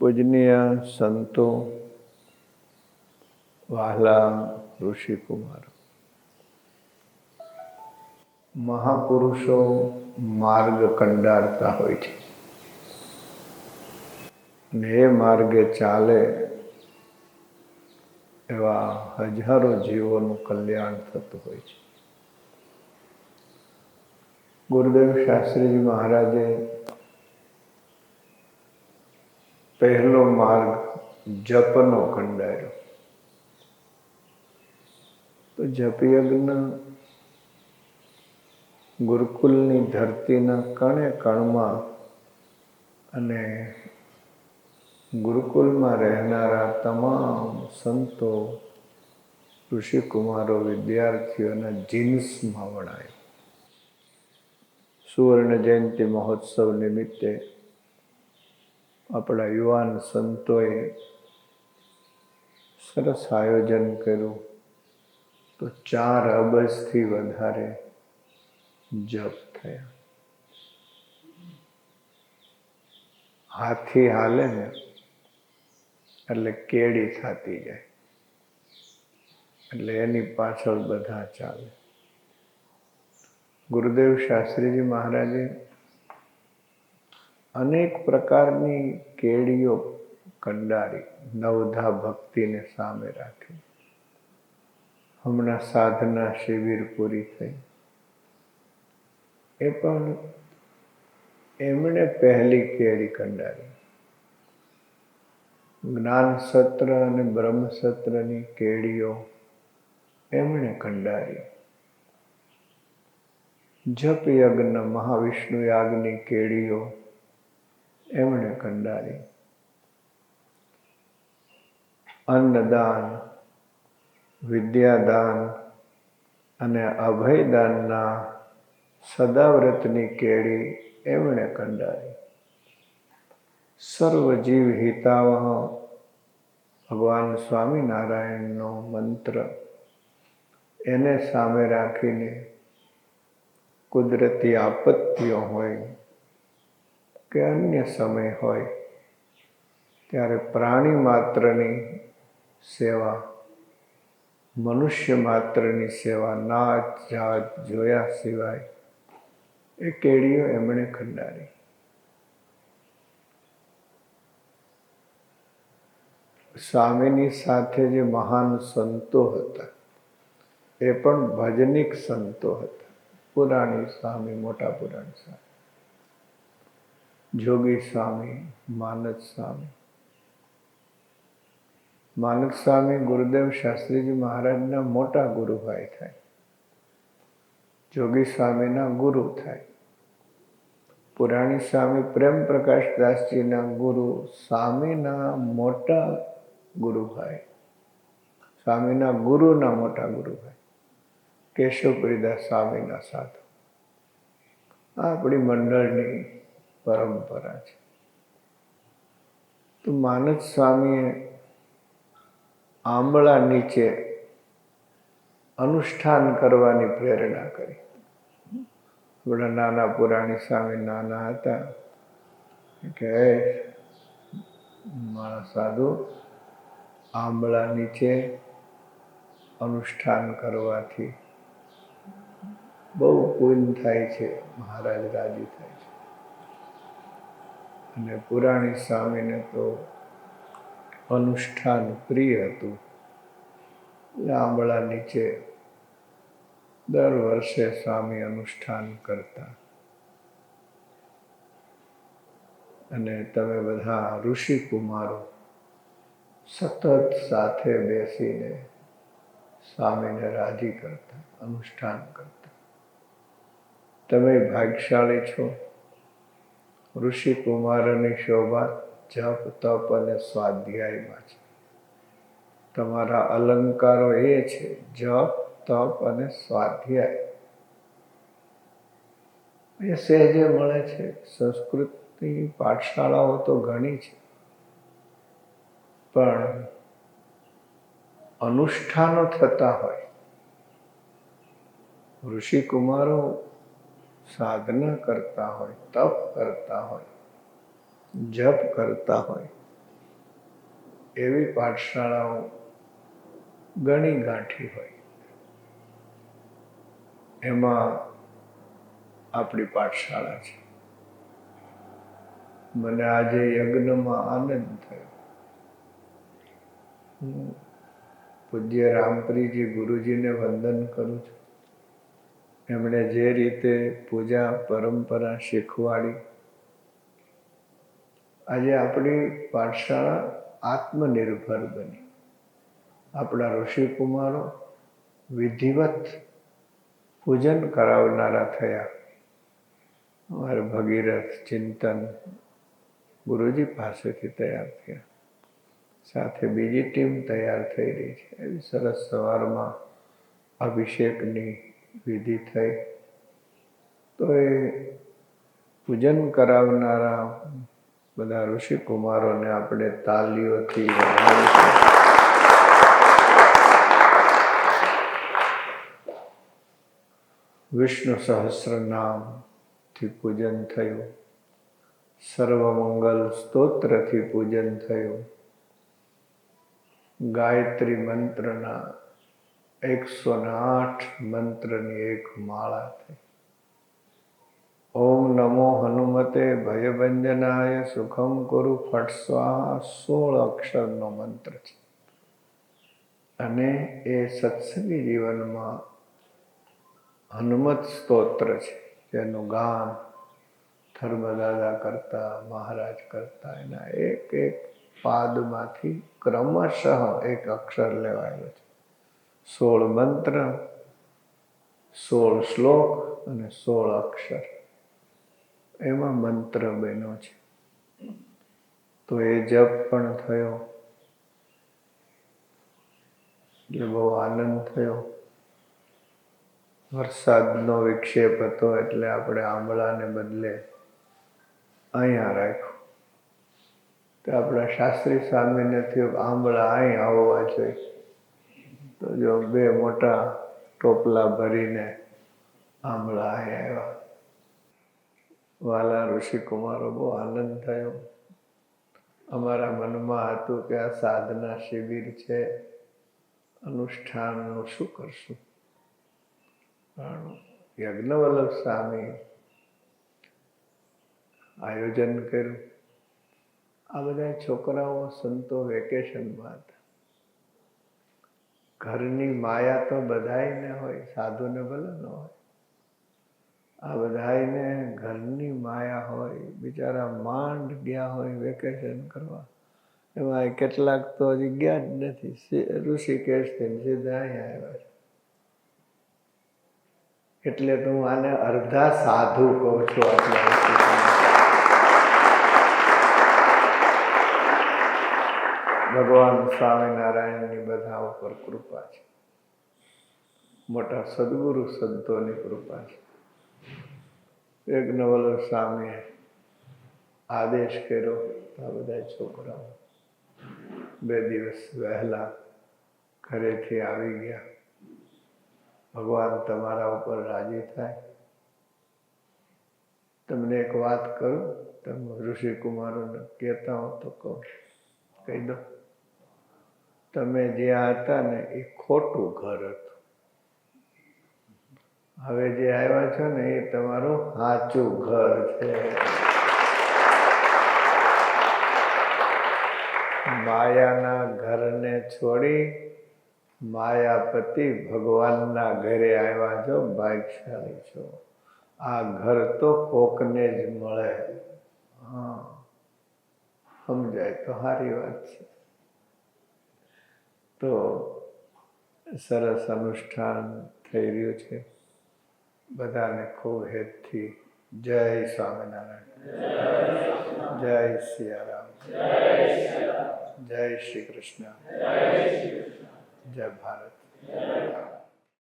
પૂજનીય સંતો, વહાલા ઋષિકુમારો, મહાપુરુષો માર્ગ કંડારતા હોય છે અને એ માર્ગે ચાલે એવા હજારો જીવોનું કલ્યાણ થતું હોય છે. ગુરુદેવ શાસ્ત્રીજી મહારાજે પહેલો માર્ગ જપનો કંડાર્યો. તો જપયજ્ઞ ગુરુકુલની ધરતીના કણે કણમાં અને ગુરુકુલમાં રહેનારા તમામ સંતો, ઋષિકુમારો, વિદ્યાર્થીઓના જીન્સમાં વણાય. સુવર્ણ જયંતિ મહોત્સવ નિમિત્તે આપણા યુવાન સંતોએ સરસ આયોજન કર્યું. તો 4 અબજથી વધારે જપ થયા. હાથી હાલે ને એટલે કેડી થતી જાય, એટલે એની પાછળ બધા ચાલે. ગુરુદેવ શાસ્ત્રીજી મહારાજે અનેક પ્રકારની કેડીઓ કંડારી, નવધા ભક્તિને સામે રાખી. હમણાં સાધના શિબિર પૂરી થઈ, એ પણ એમણે પહેલી કેડી કંડારી. જ્ઞાન સત્ર અને બ્રહ્મ સત્રની કેડીઓ એમણે કંડારી. જપ યજ્ઞ મહાવિષ્ણુ યાગની કેડીઓ એમણે કંડારી. અન્નદાન, વિદ્યાદાન અને અભયદાનના સદાવ્રતની કેડી એમણે કંડારી. સર્વજીવ હિતાવહ ભગવાન સ્વામિનારાયણનો મંત્ર એને સામે રાખીને કુદરતી આપત્તિઓ હોય કે અન્ય સમય હોય ત્યારે પ્રાણી માત્રની સેવા, મનુષ્ય માત્રની સેવા ના જાત જોયા સિવાય એ કેડીઓ એમણે કંડારી. સ્વામીની સાથે જે મહાન સંતો હતા એ પણ ભજનિક સંતો હતા. પુરાણી સ્વામી, મોટા પુરાણી સ્વામી, જોગી સ્વામી, માનદ સ્વામી. માનદ સ્વામી ગુરુદેવ શાસ્ત્રીજી મહારાજના મોટા ગુરુભાઈ થાય, જોગી સ્વામીના ગુરુ થાય. પુરાણી સ્વામી પ્રેમ પ્રકાશ દાસજીના ગુરુ, સ્વામીના મોટા ગુરુભાઈ, સ્વામીના ગુરુના મોટા ગુરુભાઈ કેશવપ્રિદાસ સ્વામીના સાધુ. આ આપણી મંડળની પરંપરા છે. તો માનદ સ્વામીએ આંબળા નીચે અનુષ્ઠાન કરવાની પ્રેરણા કરી. આપણા નાના પુરાણી સ્વામી નાના હતા કે મારા સાધુ, આંબળા નીચે અનુષ્ઠાન કરવાથી બહુ પુણ્ય થાય છે, મહારાજ રાજી થાય છે. અને પુરાણી સ્વામીને તો અનુષ્ઠાન પ્રિય હતું. આંબળા નીચે દર વર્ષે સ્વામી અનુષ્ઠાન કરતા. અને તમે બધા ઋષિકુમારો સતત સાથે બેસીને સ્વામીને રાજી કરતા, અનુષ્ઠાન કરતા. તમે ભાગ્યશાળી છો. ઋષિકુમારોની શોભા જપ, તપ અને સ્વાધ્યાયમાં છે. તમારા અલંકારો એ છે જપ, તપ અને સ્વાધ્યાય. એ સહેજે મળે છે. સંસ્કૃતની પાઠશાળાઓ તો ઘણી છે, પણ અનુષ્ઠાનો થતા હોય, ઋષિકુમારો સાધના કરતા હોય, તપ કરતા હોય, જપ કરતા હોય, એવી પાઠશાળાઓ ગણી ગાંઠી હોય, એમાં આપણી પાઠશાળા છે. મને આજે યજ્ઞમાં આનંદ થયો. હું પૂજ્ય રામપ્રીજી ગુરુજીને વંદન કરું છું. એમણે જે રીતે પૂજા પરંપરા શીખવાડી, આજે આપણી પાઠશાળા આત્મનિર્ભર બની. આપણા ઋષિકુમારો વિધિવત પૂજન કરાવનારા થયા. અમારે ભગીરથ ચિંતન ગુરુજી પાસેથી તૈયાર થયા. સાથે બીજી ટીમ તૈયાર થઈ રહી છે. એવી સરસ સવારમાં અભિષેકની વિધિ થઈ. તો એ પૂજન કરાવનારા બધા ઋષિકુમારોને આપણે તાલીઓથી વધાવીશું. વિષ્ણુ સહસ્ર નામથી પૂજન થયું. સર્વમંગલ સ્તોત્રથી પૂજન થયું. ગાયત્રી મંત્રના 108 મંત્રની એક માળા થઈ. ઓમ નમો હનુમતે ભયભંજનાય સુખમ કુરુ ફટ સ્વાહા 16 અક્ષરનો મંત્ર છે. અને એ સત્સંગી જીવનમાં હનુમત સ્તોત્ર છે, જેનું ગાન ધર્મદાદા કરતા, મહારાજ કરતા, એના એક એક પાદમાંથી ક્રમશઃ એક અક્ષર લેવાયેલો છે. 16 મંત્ર, 16 શ્લોક અને 16 અક્ષર એમાં મંત્ર બન્યો છે. તો એ જપ પણ થયો એટલે બહુ આનંદ થયો. વરસાદનો વિક્ષેપ હતો એટલે આપણે આંબળાને બદલે અહીંયા રાખ્યું. તો આપણા શાસ્ત્રી સ્વામીને થયું આંબળા અહીં આવવા જોઈએ. તો જો 2 મોટા ટોપલા ભરીને આંબળા અહીં આવ્યા. વાલા ઋષિકુમારો, બહુ આનંદ થયો. અમારા મનમાં હતું કે આ સાધના શિબિર છે, અનુષ્ઠાનનું શું કરશું? પણ યજ્ઞવલ્લભ સ્વામી આયોજન કર્યું. આ બધા છોકરાઓ સંતો વેકેશનમાં હતા. ઘરની માયા તો બધાયને હોય, સાધુને ભલે ન હોય. આ બધાયને ઘરની માયા હોય. બિચારા માંડ ગયા હોય વેકેશન કરવા. એમાં કેટલાક તો હજી ગયા જ નથી. ઋષિકેશથી સીધા અહીંયા આવ્યા છે. એટલે તો હું આને અર્ધા સાધુ કહું છું. ભગવાન સ્વામિનારાયણની બધા ઉપર કૃપા છે. મોટા સદગુરુ સંતોની કૃપા છે. યજ્ઞવલ્લભ સ્વામીએ આદેશ કર્યો. આ બધા છોકરાઓ 2 દિવસ વહેલા ઘરેથી આવી ગયા. ભગવાન તમારા ઉપર રાજી થાય. તમને એક વાત કરું, તમે ઋષિકુમારોને કહેતા હો તો કહી દો. તમે જ્યાં હતા ને એ ખોટું ઘર હતું. હવે જે આવ્યા છો ને એ તમારું સાચું ઘર છે. માયાના ઘરને છોડી માયાપતિ ભગવાનના ઘરે આવ્યા છો, ભાગ્યશાળી છો. આ ઘર તો કોકને જ મળે. હા, સમજાય તો સારી વાત છે. તો સરસ અનુષ્ઠાન થઈ રહ્યું છે. બધાને ખૂબ હેતથી જય સ્વામિનારાયણ, જય સિયારામ, જય શ્રી કૃષ્ણ, જય ભારત.